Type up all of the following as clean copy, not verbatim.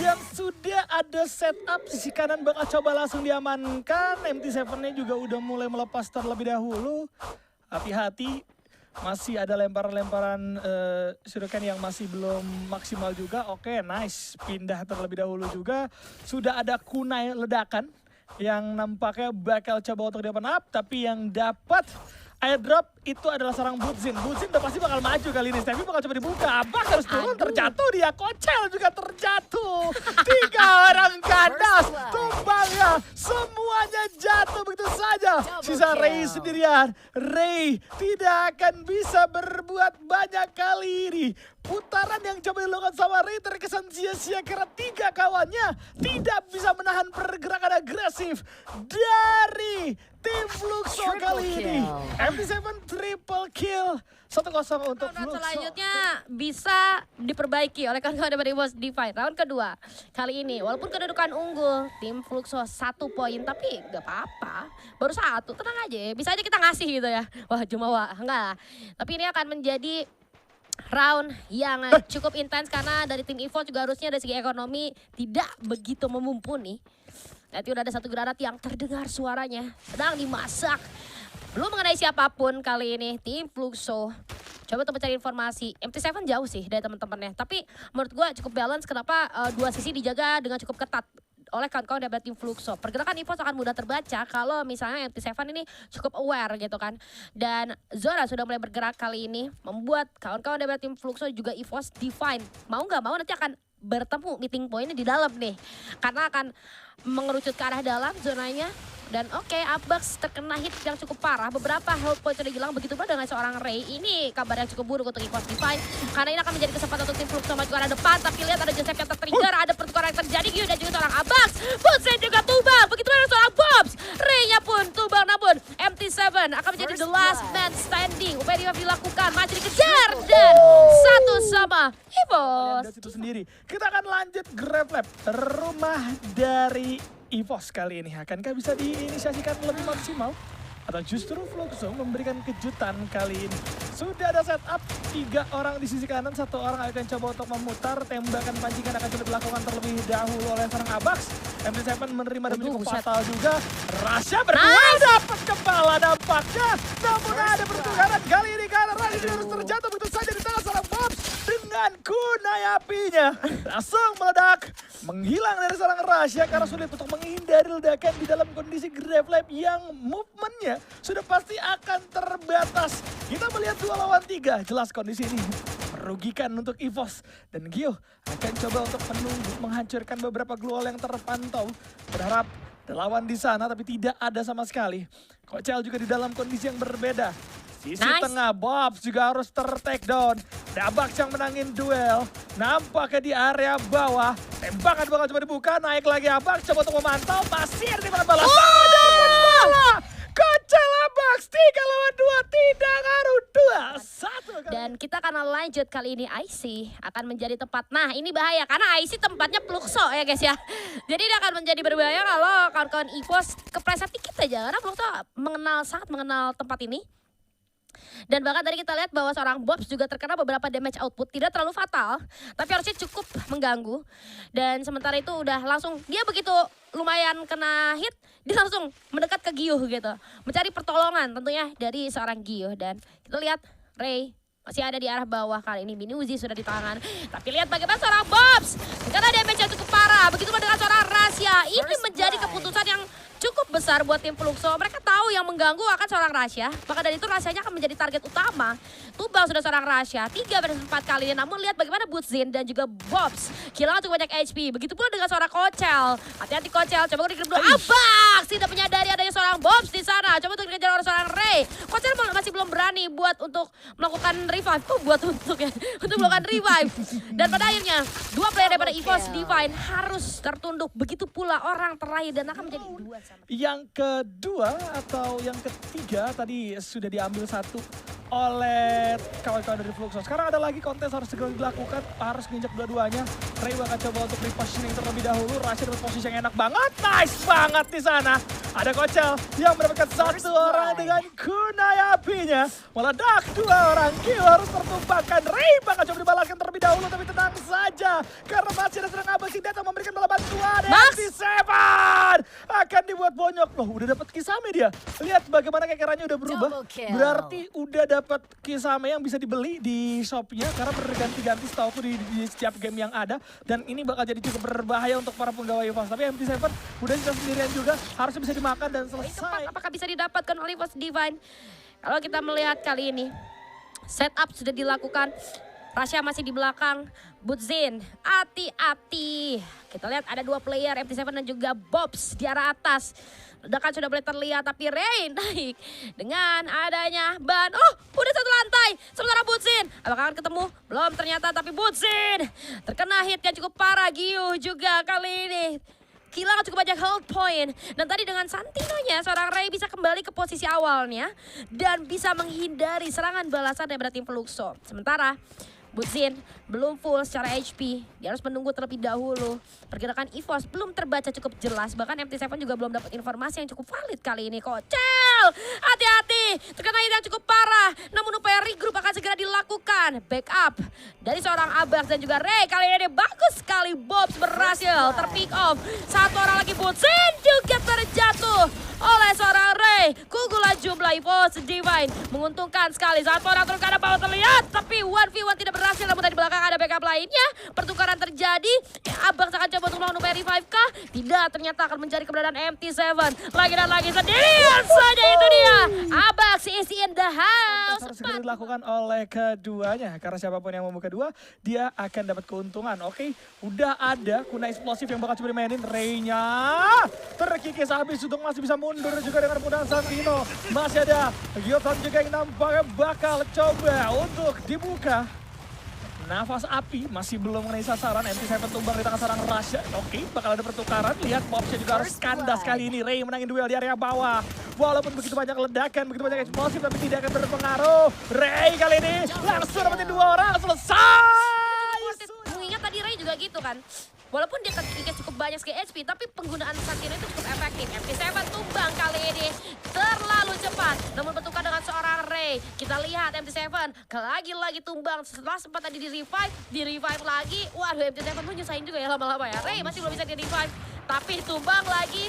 Yang sudah ada setup sisi kanan bakal coba langsung diamankan. MT7-nya juga udah mulai melepas terlebih dahulu. Hati-hati, masih ada lemparan-lemparan shuriken yang masih belum maksimal juga. Oke, nice. Pindah terlebih dahulu juga. Sudah ada kunai ledakan yang nampaknya bakal coba untuk di-open up. Tapi yang dapat airdrop itu adalah seorang Budzin. Budzin udah pasti bakal maju kali ini. Steffi bakal coba dibuka. Abang harus turun, terjatuh dia. Kocel juga terjatuh. 3 orang ganas. Tumbangnya semuanya jatuh begitu saja. Sisa Ray sendirian. Ray tidak akan bisa berbuat banyak kali ini. Putaran yang coba dilakukan sama Ray terkesan sia-sia karena 3 kawannya tidak bisa menahan pergerakan agresif dari tim Fluxo kali ini. MT7 triple kill. 1-0 untuk Round Fluxo. selanjutnya bisa diperbaiki oleh kawan-kawan dari Boss Divine. Round kedua kali ini walaupun kedudukan unggul tim Fluxo 1 poin tapi gak apa-apa. Baru 1, tenang aja ya. Bisa aja kita ngasih gitu ya. Wah Jumawa, enggak. Tapi ini akan menjadi round yang cukup intens karena dari tim EVOS juga harusnya dari segi ekonomi tidak begitu memumpuni. Nanti udah ada satu granat yang terdengar suaranya sedang dimasak. Belum mengenai siapapun kali ini tim Fluxo. Coba untuk mencari informasi. MT7 jauh sih dari teman-temannya. Tapi menurut gue cukup balance kenapa dua sisi dijaga dengan cukup ketat oleh kawan-kawan dari tim Fluxo. Pergerakan EVOS akan mudah terbaca kalau misalnya MT7 ini cukup aware gitu kan. Dan Zora sudah mulai bergerak kali ini. Membuat kawan-kawan dari tim Fluxo juga EVOS Divine. Mau nggak mau nanti akan bertemu meeting pointnya di dalam nih. Karena akan mengerucut ke arah dalam zonanya. Dan oke, Abax terkena hit yang cukup parah. Beberapa health point sudah hilang, begitu pula dengan seorang Ray. Ini kabar yang cukup buruk untuk EVOS Divine. Karena ini akan menjadi kesempatan untuk tim Fluxo maju ke arah depan. Tapi lihat ada Joseph yang tertrigger, ada pertukaran yang terjadi. Gio dan juga seorang Abax. Budzin juga tumbang, begitu pula dengan seorang Bobs. Ray-nya pun tumbang, namun MT7 akan menjadi the last man standing. Upaya dilakukan, masih dikejar. Dan 1-1 EVOS. Itu sendiri. Kita akan lanjut Grab Lab. Rumah dari EVOS kali ini. Akankah bisa diinisiasikan lebih maksimal? Atau justru Fluxo memberikan kejutan kali ini? Sudah ada setup 3 orang di sisi kanan, 1 orang akan coba untuk memutar. Tembakan pancingan akan coba dilakukan terlebih dahulu oleh seorang Abax. MT7 menerima dan cukup fatal juga. Rasha berdua dapat kepala dampaknya. Namun ada pertukaran kali ini karena Rasha harus terjatuh begitu saja di tangan seorang Bobs. Dengan kunai apinya langsung meledak. Menghilang dari seorang Rasha karena sulit untuk menghindari ledakan di dalam kondisi Grave Lab yang movementnya sudah pasti akan terbatas. Kita melihat 2 lawan 3, jelas kondisi ini merugikan untuk EVOS. Dan Gio akan coba untuk menunggu menghancurkan beberapa gluol yang terpantau. Berharap ada lawan di sana tapi tidak ada sama sekali. Kocel juga di dalam kondisi yang berbeda. Sisi tengah, Bobs juga harus ter-take down. Abax yang menangin duel. Nampaknya di area bawah. Tembakan bakal coba dibuka, naik lagi Abax. Coba untuk memantau, pasir di mana balas. Dapat bola! Kocel Abax, 3 lawan 2, tidak ngaruh 2-1. Dan kita akan lanjut kali ini IC akan menjadi tempat. Nah ini bahaya karena IC tempatnya Fluxo ya guys ya. Jadi ini akan menjadi berbahaya kalau kawan-kawan EVOS kepleset dikit aja. Karena Fluxo sangat mengenal tempat ini. Dan bahkan tadi kita lihat bahwa seorang Bobs juga terkena beberapa damage output. Tidak terlalu fatal, tapi harusnya cukup mengganggu. Dan sementara itu udah langsung, dia begitu lumayan kena hit, dia langsung mendekat ke Gio gitu. Mencari pertolongan tentunya dari seorang Gio. Dan kita lihat Ray masih ada di arah bawah kali ini. Mini Uzi sudah di tangan. Tapi lihat bagaimana seorang Bobs. Karena damage yang cukup parah. Begitu dengan seorang Rasha. Ini menjadi keputusan yang cukup besar buat tim Fluxo. Mereka tahu yang mengganggu akan seorang Rasha. Maka dari itu Rasha-nya akan menjadi target utama. Tumbang sudah seorang Rasha. 3 versus 4 kali ini. Namun lihat bagaimana Budzin dan juga Bobs kehilangan cukup banyak HP. Begitu pula dengan seorang Kocel. Hati-hati Kocel. Coba untuk dikirim dulu. Abax tidak menyadari adanya seorang Bobs di sana. Coba untuk dikejar oleh seorang Ray. Kocel masih belum berani buat untuk melakukan revive. Untuk melakukan revive. Dan pada akhirnya 2 player daripada EVOS Divine harus tertunduk. Begitu pula orang terakhir dan akan menjadi 2 sama. Yang kedua atau yang ketiga tadi sudah diambil 1 oleh kawan-kawan dari Fluxo. Sekarang ada lagi kontes harus segera dilakukan, harus nginjak dua-duanya. Ray bakal coba untuk repositioning terlebih dahulu. Rasha dapat posisi yang enak banget, nice banget di sana. Ada Kocel yang mendapatkan satu orang dengan kunai apinya. Meledak dua orang. Q harus tertumpahkan. Ray bakal coba dibalaskan terlebih dahulu, tapi tenang saja. Karena masih ada serang abang si datang memberikan bala bantuan. MC7 akan dibuat bonyok. Loh, udah dapat Kisame dia. Lihat bagaimana kekerannya udah berubah. Berarti udah dapat Kisame yang bisa dibeli di shopnya. Karena berganti-ganti setahu di setiap game yang ada. Dan ini bakal jadi cukup berbahaya untuk para pegawai EVOS. Tapi MT7 udah bisa sendirian juga. Harusnya bisa dimakan dan selesai. Apakah bisa didapatkan oleh EVOS Divine? Kalau kita melihat kali ini, setup sudah dilakukan. Rasha masih di belakang. Butzin, hati-hati. Kita lihat ada dua player, MT7 dan juga Bobs di arah atas. Ledakan sudah boleh terlihat, tapi Ray naik dengan adanya ban. Oh, udah satu lantai. Sementara Butzin, apakah akan ketemu? Belum ternyata, tapi Butzin terkena hit yang cukup parah. Giu juga kali ini kehilangan cukup banyak hold point. Dan tadi dengan Santinonya, seorang Ray bisa kembali ke posisi awalnya dan bisa menghindari serangan balasan daripada tim Fluxo. Sementara Butzin belum full secara HP, dia harus menunggu terlebih dahulu. Pergerakan EVOS belum terbaca cukup jelas, bahkan MT7 juga belum dapat informasi yang cukup valid kali ini. Kocel, hati-hati, terkena hit yang cukup parah. Namun upaya regroup akan segera dilakukan. Backup dari seorang Abax dan juga Ray. Kali ini bagus sekali, Bobs berhasil terpick off. Satu orang lagi, Butzin juga terjatuh oleh seorang Ray. Keunggulan jumlah EVOS Divine menguntungkan sekali. Satu orang turun ke arah bawah terlihat, tapi 1v1 tidak berhasil. Namun tadi belakang ada backup lainnya. Pertukaran terjadi. Abax akan coba untuk melawan upaya revive kah? Tidak, ternyata akan mencari keberadaan MT7. Lagi dan lagi sendirian saja, itu dia. Abax is in the house. Harus segera dilakukan oleh keduanya. Karena siapapun yang membuka dua, dia akan dapat keuntungan. Oke, udah ada kuna eksplosif yang bakal coba dimainin. Ray-nya terkikis habis untuk masih bisa mundur juga dengan mudah. Santino masih ada Gyotan juga yang nampaknya bakal coba untuk dibuka. Nafas api masih belum mengenai sasaran. MT7 tumbang di tangan seorang Rasha. Oke, bakal ada pertukaran. Lihat Bobsnya juga harus kandas kali ini. Ray menangin duel di area bawah. Walaupun begitu banyak ledakan, begitu banyak eksplosif, tapi tidak akan berpengaruh. Ray kali ini langsung dapetin dua orang. Selesai! Mengingat tadi Ray juga gitu kan. Walaupun dia terkikis cukup banyak sekali HP, tapi penggunaan Santino itu cukup efektif. MT7 tumbang kali ini terlalu cepat. Namun bertukar dengan seorang Ray. Kita lihat MT7 lagi-lagi tumbang. Setelah sempat tadi di-revive lagi. Waduh, MT7 pun nyusahin juga ya lama-lama ya. Ray masih belum bisa di-revive. Tapi tumbang lagi.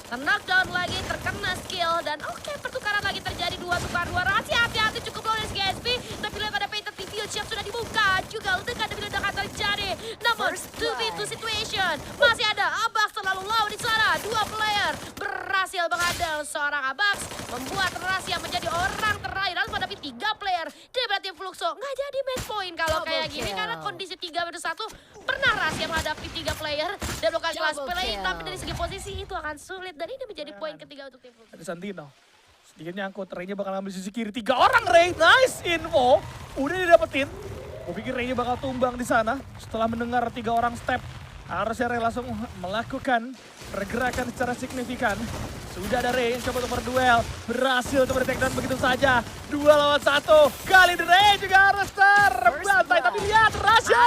Knockdown lagi, terkena skill. Dan oke, pertukaran lagi terjadi. Dua tukar dua. Hati-hati cukup low dari segi HP. Tapi lihat ada Painted Field Chef sudah dibuka. Juga ledakan demi ledakan terjadi. Namun 2v2 situation. Masih ada Abax terlalu low di sana. Dua player berhasil menghadang seorang Abax. Membuat Rasha menjadi orang terakhir. Harus menghadapi 3 player. Daripada tim Fluxo. Nggak jadi match point kalau kayak gini. Karena kondisi 3-1. Pernah Rasha menghadapi 3 player. Dan bukan kelas play. Tapi dari segi posisi itu akan sulit. Dan ini menjadi poin ketiga untuk tim Fluxo. Ada Santino. Sedikit nyangkut, Ray-nya bakal ambil sisi kiri. 3 orang Ray, nice info. Udah didapetin. Gue pikir Ray-nya bakal tumbang di sana. Setelah mendengar 3 orang step. Harusnya Ray langsung melakukan pergerakan secara signifikan. Sudah ada Ray yang coba untuk berduel. Berhasil coba di take down begitu saja. 2 lawan 1. Kali ini Ray juga harus terbantai. Tapi lihat Rasha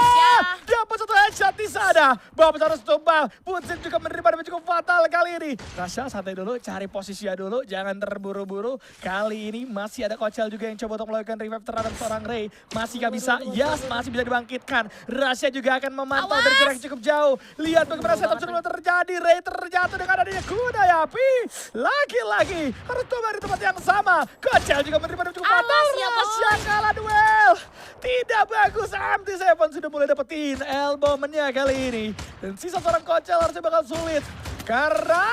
dapat satu headshot di sana. Bobs harus tumbang. Butzin juga menerima damage cukup fatal kali ini. Rasha santai dulu, cari posisinya dulu. Jangan terburu-buru. Kali ini masih ada Kocel juga yang coba untuk melakukan revive terhadap seorang Ray. Masih gak bisa? Yes, masih bisa dibangkitkan. Rasha juga akan memantau dari jarak cukup jauh. Lihat bagaimana setup sudah terjadi. Ray terjatuh dengan adanya kunai api. Lagi-lagi harus tumbang di tempat yang sama. Kocel juga menerima damage cukup fatal. Rasha kalah duel. Tidak bagus, MT7 sudah mulai dapetin elbownya kali ini. Dan sisa seorang Kocel harusnya bakal sulit. Karena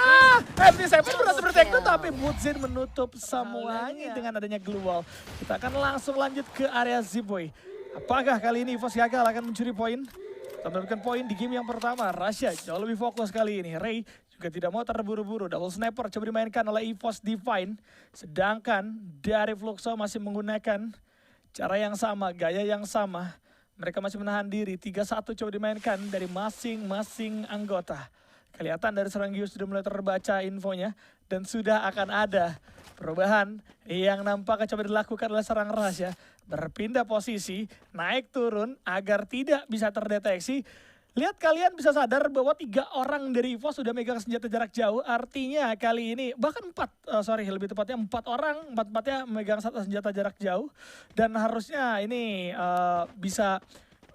MT7 berhasil bertekno, tapi Butzin menutup semuanya dengan adanya glue wall. Kita akan langsung lanjut ke area Zipboy. Apakah kali ini EVOS gagal akan mencuri poin? Kita mendapatkan poin di game yang pertama. Rasha jauh lebih fokus kali ini. Ray juga tidak mau terburu-buru. Double sniper coba dimainkan oleh EVOS Divine. Sedangkan dari Fluxo masih menggunakan cara yang sama, gaya yang sama. Mereka masih menahan diri. 3-1 coba dimainkan dari masing-masing anggota. Kelihatan dari serang Gius sudah mulai terbaca infonya. Dan sudah akan ada perubahan yang nampaknya coba dilakukan oleh serang Rasha. Berpindah posisi, naik turun agar tidak bisa terdeteksi. Lihat kalian bisa sadar bahwa 3 orang dari EVOS sudah megang senjata jarak jauh. Artinya kali ini bahkan 4, lebih tepatnya 4 orang, 4-4-nya megang senjata jarak jauh. Dan harusnya ini bisa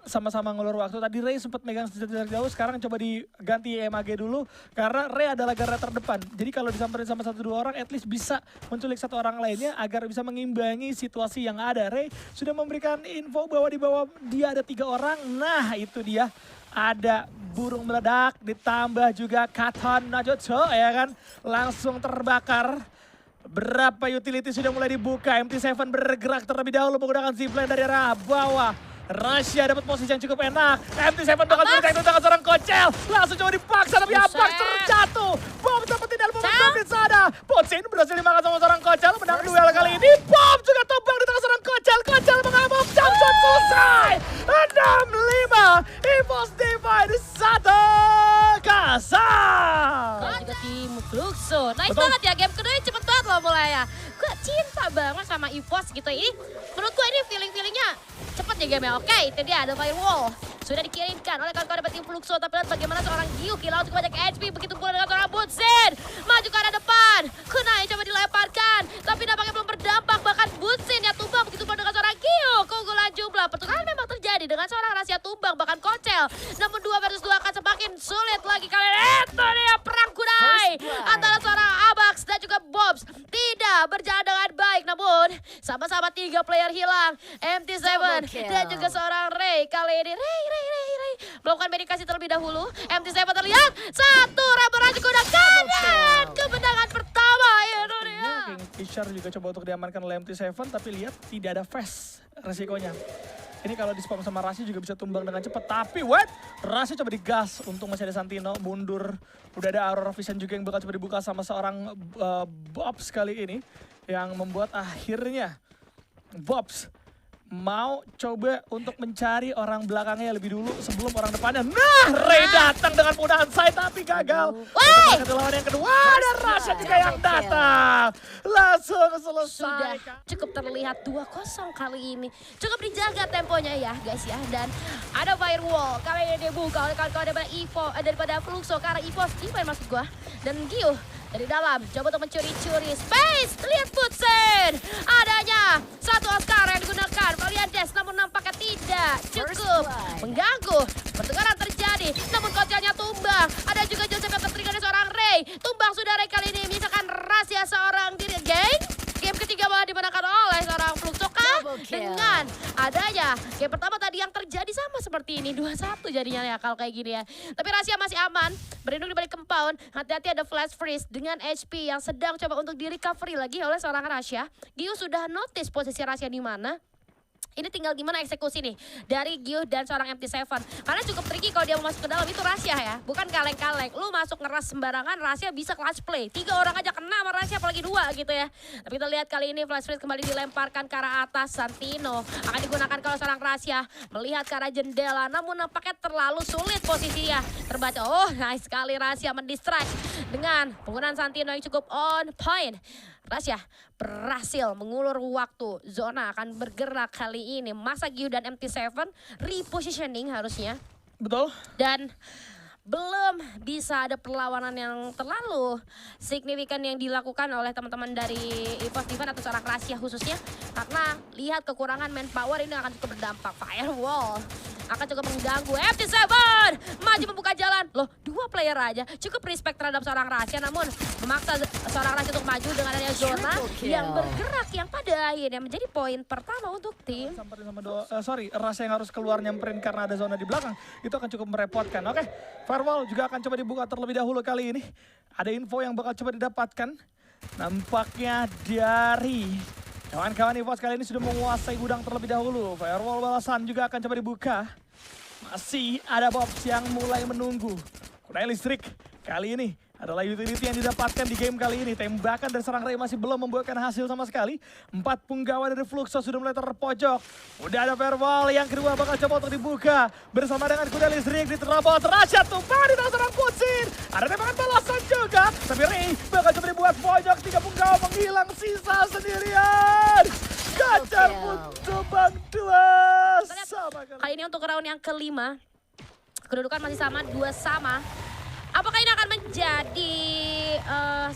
sama-sama ngelur waktu. Tadi Ray sempat megang senjata jarak jauh, sekarang coba diganti MAG dulu. Karena Ray adalah garda terdepan. Jadi kalau disamperin sama 1-2 orang, at least bisa menculik 1 orang lainnya agar bisa mengimbangi situasi yang ada. Ray sudah memberikan info bahwa di bawah dia ada 3 orang. Nah itu dia. Ada burung meledak, ditambah juga Katon Najotsu ya kan. Langsung terbakar. Berapa utility sudah mulai dibuka. MT7 bergerak terlebih dahulu menggunakan zipline dari arah bawah. Russia dapat posisi yang cukup enak. MT7 bakal bertahan dengan seorang Kocel. Langsung coba dipaksa tapi Apax terjatuh. Bom dapetin dalam momentum di sana. Pocin berhasil dimakan sama seorang Kocel. Menang duel kali ini. Bom juga tumbang di tangan seorang Kocel. Kocel mengamuk. Jamshot selesai. 6-5. EVOS Divide 1 kasar. Kalau juga tim Fluxo. Nice banget ya, game kedua cepet banget loh mulai ya. Gue cinta banget sama EVOS gitu. Ini menurut gue ini feeling-feelingnya cepet ya game ya. Oke, itu dia ada firewall. Sudah dikirimkan oleh kawan-kawan dari tim Fluxo. Tapi lihat bagaimana seorang Gyu kehilangan cukup banyak HP. Begitu pula dengan seorang Butsin. Maju ke arah depan. Kunai coba dilemparkan. Tapi nampaknya belum berdampak. Bahkan Butsin yang tumbang. Begitu pula dengan seorang Gyu. Keunggulan jumlah. Pertukaran memang terjadi dengan seorang Rahasia tumbang. Bahkan Kocel. Namun 2 versus 2 akan semakin sulit lagi kalian. Itu dia perang kunai. Antara seorang Abax dan juga Bobs. Tidak berjalan dengan baik. Namun sama-sama 3 player hilang. MT7 dan juga seorang Ray. Kali ini Ray melakukan medikasi terlebih dahulu. MT7 terlihat. 1 raba-raba kuda kanan. Kemenangan pertama Indonesia. Kingfisher juga coba untuk diamankan oleh MT7. Tapi lihat tidak ada fast resikonya. Ini kalau di spam sama Rasi juga bisa tumbang dengan cepat. Tapi Rasi coba digas. Untung masih ada Santino mundur. Udah ada Aurora Vision juga yang bakal coba dibuka sama seorang Bobs kali ini. Yang membuat akhirnya Bobs mau coba untuk mencari orang belakangnya lebih dulu sebelum orang depannya. Nah, Ray datang dengan mudahan saya tapi gagal. Untuk lawan yang kedua dan Rasha juga yang datang. Langsung selesai. Sudah cukup terlihat 2-0 kali ini. Cukup dijaga temponya ya guys ya. Dan ada firewall. Kali ini dibuka oleh kawan-kawan daripada Fluxo. Karena EVOS maksud gua. Dan Gyu dari dalam, coba untuk mencuri-curi space. Lihat Butsin. Adanya 1 Oscar yang digunakan. Valiantes namun nampaknya tidak cukup mengganggu. Pertukaran terjadi, namun Kocelnya tumbang. Ada juga Joseph yang tertrigger dari seorang Ray. Tumbang sudah Ray kali ini. Misalkan Rahasia seorang diri. Game ketiga malah dimenangkan oleh seorang Fluxo dengan adanya game pertama tadi yang terjadi sama seperti ini. 2-1 jadinya ya kalau kayak gini ya. Tapi Rahasia masih aman. Berlindung di balik compound. Hati-hati ada flash freeze dengan HP yang sedang coba untuk di recovery lagi oleh seorang Rahasia. Gyu sudah notice posisi Rahasia di mana. Ini tinggal gimana eksekusi nih dari Gyu dan seorang MT7. Karena cukup tricky kalau dia mau masuk ke dalam itu Rahasia ya. Bukan kaleng-kaleng. Lu masuk ngeras sembarangan Rahasia bisa clutch play. 3 orang aja kena sama Rahasia apalagi 2 gitu ya. Tapi kita lihat kali ini flash freeze kembali dilemparkan ke arah atas. Santino akan digunakan kalau seorang Rahasia melihat ke arah jendela. Namun nampaknya terlalu sulit posisinya. Terbaca. Oh nice sekali Rahasia mendistract dengan penggunaan Santino yang cukup on point. Rahasia berhasil mengulur waktu. Zona akan bergerak kali ini. Masa Gyu dan MT7 repositioning harusnya. Betul. Dan belum bisa ada perlawanan yang terlalu signifikan yang dilakukan oleh teman-teman dari EVOS Divide atau seorang Rahasia khususnya. Karena lihat kekurangan manpower ini akan cukup berdampak. Firewall akan cukup mengganggu. MT7 maju membuka jalan. Loh 2 player aja cukup respect terhadap seorang Rahasia. Namun memaksa seorang Rahasia untuk maju dengan adanya zona yang bergerak. Yang pada akhirnya menjadi poin pertama untuk tim. Rahasia yang harus keluar nyamperin karena ada zona di belakang. Itu akan cukup merepotkan. Oke, Firewall juga akan coba dibuka terlebih dahulu kali ini. Ada info yang bakal coba didapatkan. Nampaknya dari kawan-kawan EVOS kali ini sudah menguasai gudang terlebih dahulu. Firewall balasan juga akan coba dibuka. Masih ada Bobs yang mulai menunggu. Kunai listrik kali ini adalah utility yang didapatkan di game kali ini. Tembakan dari serang Ray masih belum membuahkan hasil sama sekali. 4 punggawa dari Fluxo sudah mulai terpojok. Udah ada Firewall yang kedua bakal coba untuk dibuka. Bersama dengan kuda listrik diterobos. Rahasia tumpah di tangan serang Butsin. Ada tembakan balasan juga. Tapi Ray bakal coba dibuat pojok. 3 punggawa menghilang sisa sendirian. Gajar pun tumbang 2 sama kali. Kali ini untuk round yang kelima. kedudukan masih sama, 2-sama. Apakah ini akan menjadi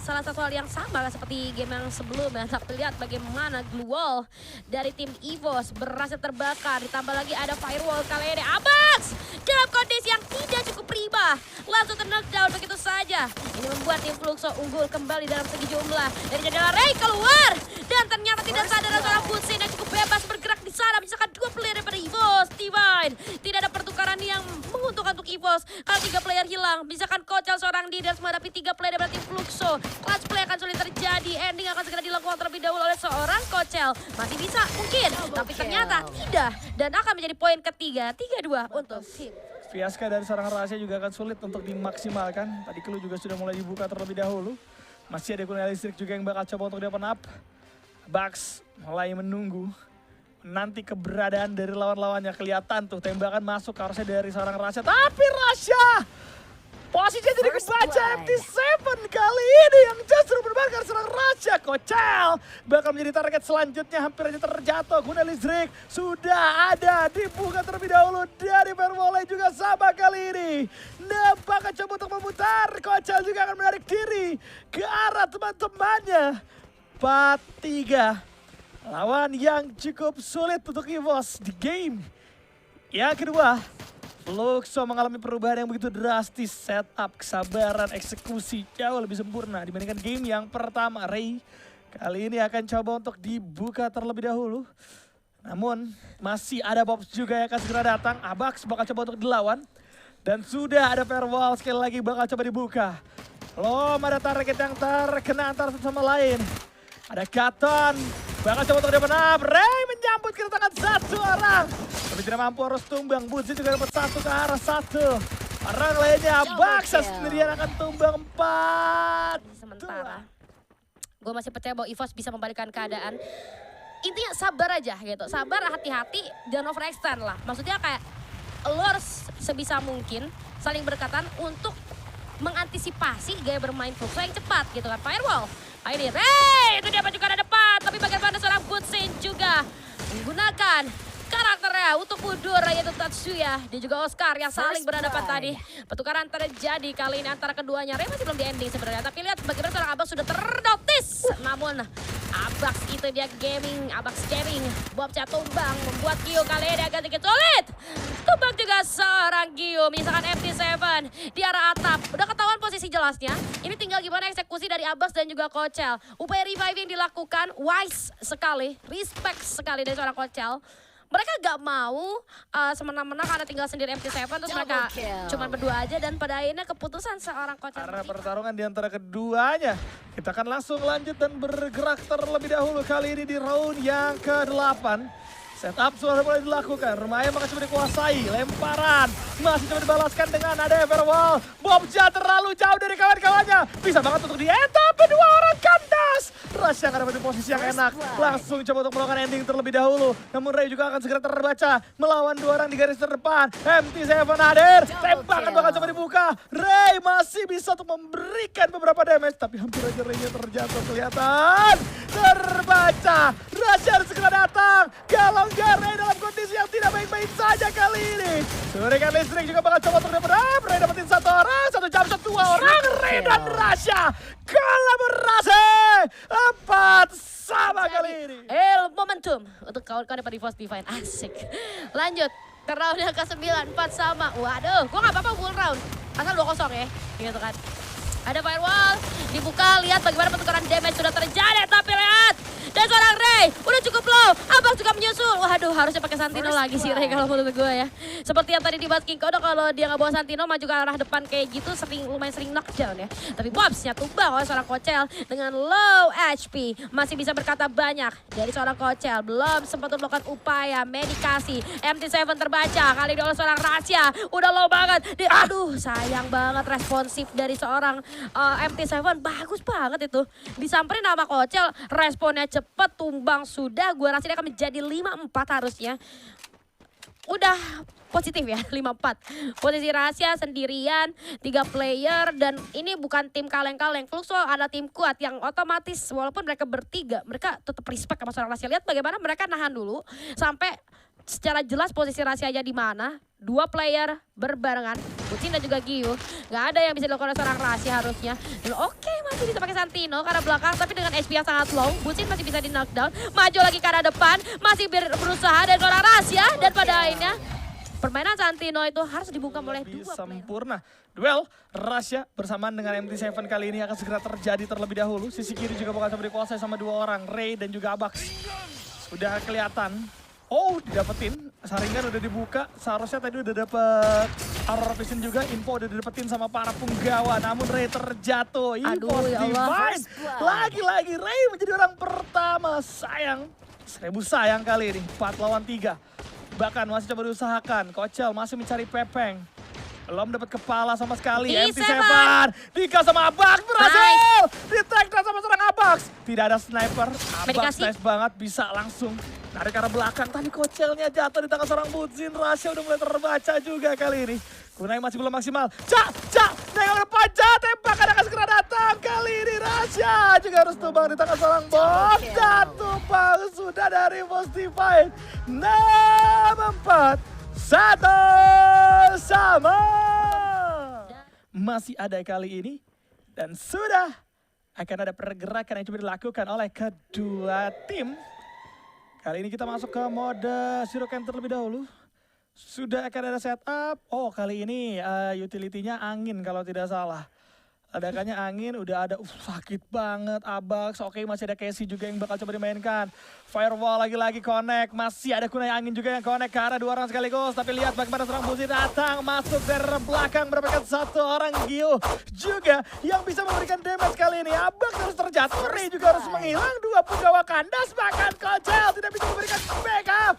salah satu hal yang sama seperti game yang sebelumnya? Tapi lihat bagaimana glue wall dari tim EVOS berhasil terbakar. Ditambah lagi ada firewall kali ini. Abax dalam kondisi yang tidak cukup prima. Langsung knockdown begitu saja. Ini membuat tim Fluxo unggul kembali dalam segi jumlah. Dari jendela Ray keluar. Dan ternyata tidak sadar ada seorang Butsin yang cukup bebas bergerak di sana. Misalkan 2 player daripada EVOS. Divine. Tidak ada pertukaran yang menguntungkan untuk EVOS. Kalau 3 player hilang. Misalkan Kocel seorang diri harus menghadapi 3 player daripada tim Fluxo. Clutch play akan sulit terjadi. Ending akan segera dilakukan terlebih dahulu oleh seorang Kocel. Masih bisa mungkin. Tapi ternyata tidak. Dan akan menjadi poin ketiga. 3-2 untuk tim. Fiaska dari seorang rahasia juga akan sulit untuk dimaksimalkan. Tadi clue juga sudah mulai dibuka terlebih dahulu. Masih ada kunai listrik juga yang bakal coba untuk di open up. Bucks mulai menunggu. Nanti keberadaan dari lawan-lawannya kelihatan tuh. Tembakan masuk harusnya dari seorang rahasia. Tapi rahasia posisinya jadi kebaca MT7 kali ini yang justru berbakar seorang raja. Kocel bakal menjadi target selanjutnya, hampir aja terjatuh. Guna listrik sudah ada, dibuka terlebih dahulu dari Vermolay juga sama kali ini. Bakal coba untuk memutar, Kocel juga akan menarik diri ke arah teman-temannya. 4-3, lawan yang cukup sulit untuk EVOS di game yang kedua. Fluxo mengalami perubahan yang begitu drastis, setup, kesabaran, eksekusi jauh lebih sempurna dibandingkan game yang pertama. Ray kali ini akan coba untuk dibuka terlebih dahulu. Namun masih ada Bobs juga yang akan segera datang. Abax bakal coba untuk dilawan. Dan sudah ada firewall sekali lagi bakal coba dibuka. Belum ada target yang terkena antara satu sama lain. Ada Katon, bakal coba untuk dia menang. Ray menyambut kedatangan satu orang. Tapi tidak mampu, harus tumbang. Butzi juga dapat satu ke arah satu. Orang lainnya Baksa sendirian akan tumbang 4. Sementara gue masih percaya bahwa EVOS bisa membalikkan keadaan. Intinya sabar aja gitu. Sabar, hati-hati, jangan overextend lah. Maksudnya kayak lo harus sebisa mungkin saling berdekatan untuk mengantisipasi gaya bermain Fluxo yang cepat gitu kan. Firewall. Ini Ray, itu dia pajukan ada depan. Tapi bagaimana seorang Butsin juga menggunakan karakternya untuk mundur, yaitu Tatsuya dan juga Oscar yang saling berhadapan tadi. Pertukaran terjadi kali ini antara keduanya. Ray masih belum di ending sebenarnya, tapi lihat bagaimana seorang Abax sudah ternotis. Namun Abax itu dia gaming, Abax gaming. Bobnya tumbang, membuat Gio kali ini agak sedikit sulit. Tumbang juga seorang Gio, misalkan MT7 di arah atap. Udah ketahuan posisi jelasnya. Ini tinggal gimana eksekusi dari Abax dan juga Kocel. Upaya reviving dilakukan, wise sekali, respect sekali dari seorang Kocel. Mereka gak mau semena-mena karena tinggal sendiri MT7 terus mereka cuma berdua aja dan pada akhirnya keputusan seorang Kocel. Karena pertarungan di antara keduanya, kita akan langsung lanjut dan bergerak terlebih dahulu kali ini di round yang ke-8. Setup sudah mulai dilakukan, Rumahnya bakal coba dikuasai, lemparan masih coba dibalaskan dengan ada Everwall. Bobja terlalu jauh dari kawan-kawannya, bisa banget untuk di-end tapi 2 orang kandas. Rush yang ada di posisi yang enak, langsung coba untuk melakukan ending terlebih dahulu. Namun Ray juga akan segera terbaca, melawan 2 orang di garis terdepan. MT7 hadir, tembakan bakal coba dibuka. Ray masih bisa untuk memberikan beberapa damage, tapi hampir aja Ray-nya terjatuh, kelihatan. Terbaca, Rush harus segera datang. Kalau Ray dalam kondisi yang tidak baik-baik saja kali ini. Surikan listrik juga bakal coba untuk dapat. Ray dapetin 1 orang, 1 jam 1 orang. Ray dan Rasha kolaborasi 4 sama kali ini. Momentum untuk kawan-kawan dari EVOS Divine. Asik. Lanjut ke round yang ke-9, 4 sama. Waduh, gue gak apa-apa full round. Asal 2-0 ya, gitu kan. Ada firewall, dibuka, lihat bagaimana pertukaran damage sudah terjadi. Tapi lihat, dan seorang Ray udah cukup low. Abax juga menyusul. Waduh, harusnya pakai Santino lagi sih Ray kalau menurut gue ya. Seperti yang tadi dibahas King Kodo, kalau dia nggak bawa Santino maju ke arah depan kayak gitu lumayan sering knockdown ya. Tapi Bobsnya tumbang oleh seorang Kocel dengan low HP. Masih bisa berkata banyak dari seorang Kocel. Belum sempat melakukan upaya medikasi. MT7 terbaca kali ini oleh seorang Rahasia. Udah low banget. Aduh, sayang banget responsif dari seorang MT7. Bagus banget itu. Disamperin sama Kocel, responnya cepet, tumbang sudah. Gue rasa dia akan menjadi 5-4 harusnya. Udah positif ya, 5-4. Posisi Rahasia sendirian, 3 player, dan ini bukan tim kaleng-kaleng. Fluxo ada tim kuat yang otomatis walaupun mereka bertiga, mereka tetap respect sama seorang Rahasia. Lihat bagaimana mereka nahan dulu sampai secara jelas posisi rahasianya di mana. Dua player berbarengan, Butsin dan juga Giyu. Gak ada yang bisa dilakukan oleh seorang Rahasia harusnya. Dan oke, masih bisa pakai Santino karena belakang, tapi dengan HP yang sangat low, Butsin masih bisa di knockdown. Maju lagi ke arah depan, masih berusaha dan seorang Rahasia. Dan pada akhirnya, permainan Santino itu harus dibungkam oleh lebih dua player. sempurna. Duel Rasya bersamaan dengan MT7 kali ini akan segera terjadi terlebih dahulu. Sisi kiri juga bakal coba dikuasai sama dua orang, Ray dan juga Abax. Sudah kelihatan. Oh, didapetin. Saringan udah dibuka. Seharusnya tadi udah dapet Aurora Vision juga. Info udah didapetin sama para punggawa. Namun Ray terjatuh. Aduh, ya Allah. Divine. Lagi-lagi Ray menjadi orang pertama. Sayang. 1000 sayang kali ini. 4 lawan 3. Bahkan masih coba diusahakan. Kocel masih mencari Pepeng. Belum dapat kepala sama sekali. D7. MT7. Dika sama Abax berhasil. Di-tag down sama seorang Abax. Tidak ada sniper. Abax Medikasi. nice banget. Bisa langsung tarik ke arah belakang. Tapi Kocelnya jatuh di tangan seorang Butsin. Rasya udah mulai terbaca juga kali ini. Kunai masih belum maksimal. Nengok depan. Tembakan akan segera datang. Kali ini Rasya juga harus tumbang di tangan seorang bom. Dan tumbang sudah dari Most Divine. 6-4. 1 sama. Masih ada kali ini. Dan sudah akan ada pergerakan yang coba dilakukan oleh kedua tim. Kali ini kita masuk ke mode Zero Counter terlebih dahulu. Sudah akan ada setup. Oh, kali ini utility-nya angin kalau tidak salah. Ledakannya angin, udah ada sakit banget Abax. Oke, masih ada Casey juga yang bakal coba dimainkan. Firewall lagi-lagi connect. Masih ada kunai angin juga yang connect ke arah dua orang sekaligus. Tapi lihat bagaimana seorang Butsin datang. Masuk dari belakang mendapatkan satu orang Giyu. Juga yang bisa memberikan damage kali ini. Abax harus terjatuh. Ray juga harus menghilang. Dua punggawa kandas. Bahkan Kocel tidak bisa memberikan backup.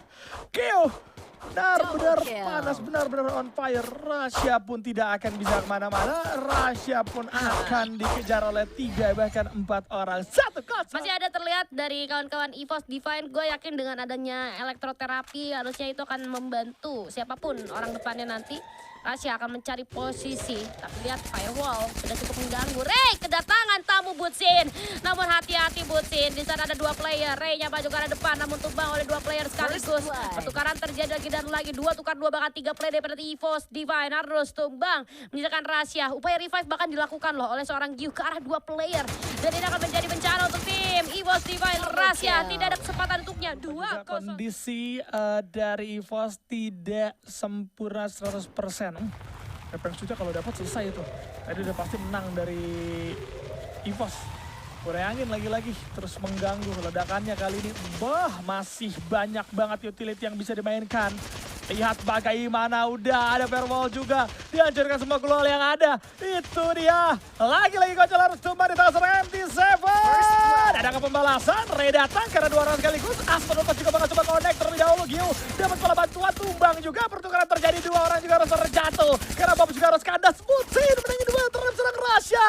Giyu benar-benar panas, benar-benar on fire. Rasya pun tidak akan bisa kemana-mana. Rasya pun akan dikejar oleh 3 bahkan 4 orang. 1-0. Masih ada terlihat dari kawan-kawan EVOS Divine. Gue yakin dengan adanya elektroterapi harusnya itu akan membantu siapapun orang depannya nanti. Rasya akan mencari posisi. Tapi lihat Firewall sudah cukup mengganggu. Ray kedatangan tamu Butsin. Namun hati-hati Butsin. Di sana ada 2 player. Ray-nya maju ke arah depan namun tumbang oleh 2 player sekaligus. Pertukaran terjadi lagi dan lagi. 2 tukar 2 bahkan 3 player daripada EVOS Divine harus tumbang. Menyisakan Rasya. Upaya revive bahkan dilakukan loh oleh seorang Giyu ke arah 2 player. Dan ini akan menjadi bencana untuk tim EVOS Divine. Rasya tidak ada kesempatan untuknya. 2-0. Kondisi dari EVOS tidak sempurna 100%. Pepeng sudah kalau dapat selesai itu. Tadi udah pasti menang dari EVOS. Kunai angin lagi-lagi terus mengganggu ledakannya kali ini. Masih banyak banget utility yang bisa dimainkan. Lihat bagaimana udah ada Firewall juga. Dihancurkan semua keluar yang ada. Itu dia. Lagi-lagi Kocel harus tumbang di tangan seorang MT7. Ada pembalasan. Ray datang karena 2 orang sekaligus. Aston juga bakal coba connect terlebih dahulu. Giyu dapat pola bantuan tumbang juga. Pertukaran terjadi 2 orang juga harus terjatuh. Karena Bob juga harus kandas. Butsin menangin 2 terhadap seorang Rasya.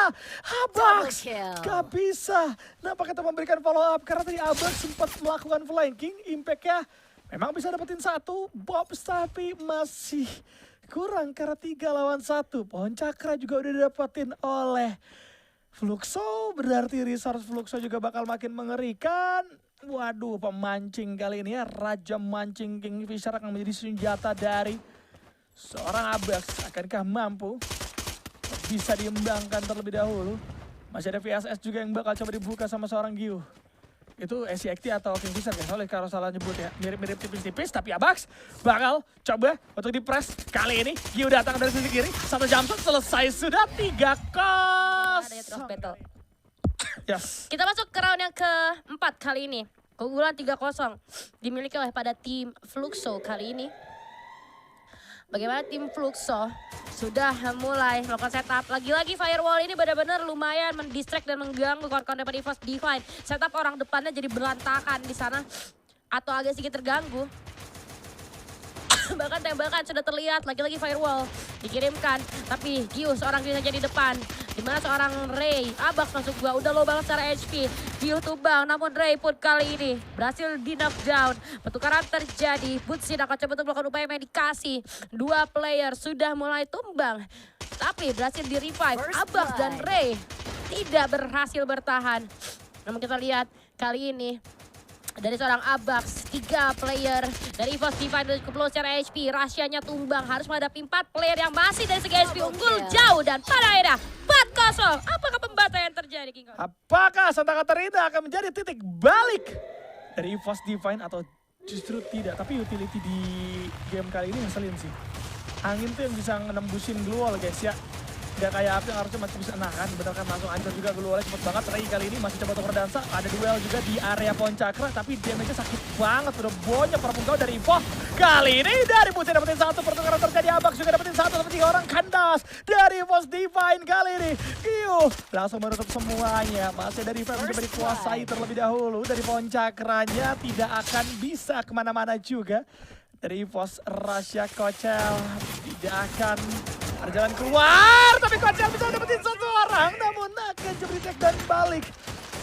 Abax gak bisa. Nampak kita memberikan follow up. Karena tadi Abax sempat melakukan flanking. Impact-nya memang bisa dapetin 1 Bob, tapi masih kurang karena 3 lawan 1. Pohon Cakra juga udah didapetin oleh Fluxo. Berarti resource Fluxo juga bakal makin mengerikan. Waduh, pemancing kali ini ya. Raja mancing Kingfisher akan menjadi senjata dari seorang Abax. Akankah mampu bisa diembangkan terlebih dahulu? Masih ada VSS juga yang bakal coba dibuka sama seorang Giyu. Itu SCXT atau Kingfisher ya, soalnya kalau salah nyebut ya. Mirip-mirip tipis-tipis, tapi Abax bakal coba untuk di-press. Kali ini Giyu datang dari sisi kiri, 1 jumpshot selesai sudah 3-0. Ada terus battle. Yes. Kita masuk ke round yang keempat kali ini. Keunggulan 3-0 dimiliki oleh pada tim Fluxo kali ini. Bagaimana tim Fluxo sudah mulai melakukan setup. Lagi-lagi Firewall ini benar-benar lumayan mendistract dan mengganggu kawan-kawan daripada EVOS Divine. Setup orang depannya jadi berantakan di sana atau agak sedikit terganggu. Bahkan tembakan sudah terlihat, lagi-lagi Firewall dikirimkan. Tapi Giyu seorang diri saja di depan. Dimana seorang Ray, Abax masuk gua, udah low banget secara HP. Giyu tumbang, namun Ray pun kali ini berhasil di knockdown. Pertukaran terjadi, Butsin akan coba untuk melakukan upaya medikasi. 2 player sudah mulai tumbang. Tapi berhasil di revive, Abax dan Ray tidak berhasil bertahan. Namun kita lihat kali ini dari seorang Abax. 3 player dari EVOS Divine dan kepulauan secara HP. Rahasianya tumbang, harus menghadapi 4 player yang masih dari segi HP unggul jauh. Dan pada akhirnya 4-0. Apakah pembantaian terjadi, King Kong? Apakah Santa Katarina akan menjadi titik balik dari EVOS Divine atau justru tidak? Tapi utility di game kali ini ngeselin sih. Angin tuh yang bisa nembusin Gluol guys ya. Gak kayak api yang harusnya masih bisa, nah kan bener kan langsung hancur juga Gluolnya cepet banget. Ray kali ini masih coba untuk berdansa, ada duel juga di area pohon cakra tapi damage-nya sakit banget. Udah banyak perpungkau dari EVOS. Kali ini dari Putih dapetin 1, pertukaran terjadi. Abax juga dapetin 1, tapi 3 orang kandas dari EVOS Divine kali ini. Kiu langsung menutup semuanya. Masih dari Fem coba dikuasai terlebih dahulu. Dari pohon cakranya tidak akan bisa kemana-mana juga. Dari EVOS Rasya Kocel tidak akan ada jalan keluar, tapi Kocel bisa dapetin 1 orang, namun akan jebret dan balik.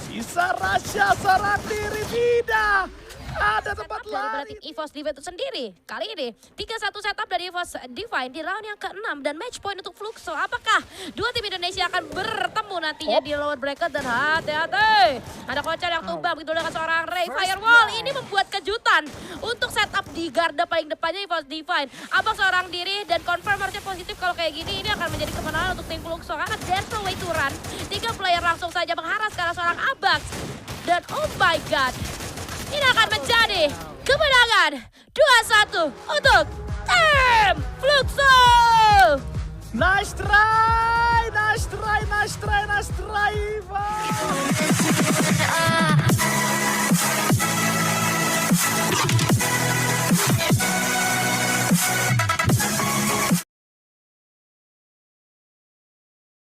Sisa Rasya seorang diri tidak ada tempat Dari berarti lain. EVOS Divine itu sendiri. Kali ini 3-1 setup dari EVOS Divine di round yang ke-6 dan match point untuk Fluxo. Apakah dua tim Indonesia akan bertemu nantinya di lower bracket? Dan hati-hati, ada Kocel yang tumbang begitu dengan seorang Ray. Firewall ini membuat kejutan untuk setup di garda paling depannya EVOS Divine. Abang seorang diri dan confirm harusnya positif. Kalau kayak gini ini akan menjadi kemenangan untuk tim Fluxo. Karena there's no way to run. 3 player langsung saja mengharas ke arah seorang Abax. Dan oh my god, ini akan menjadi kemenangan 2-1 untuk tim Fluxo. Nice try, nice try, nice try, nice try, Ivan.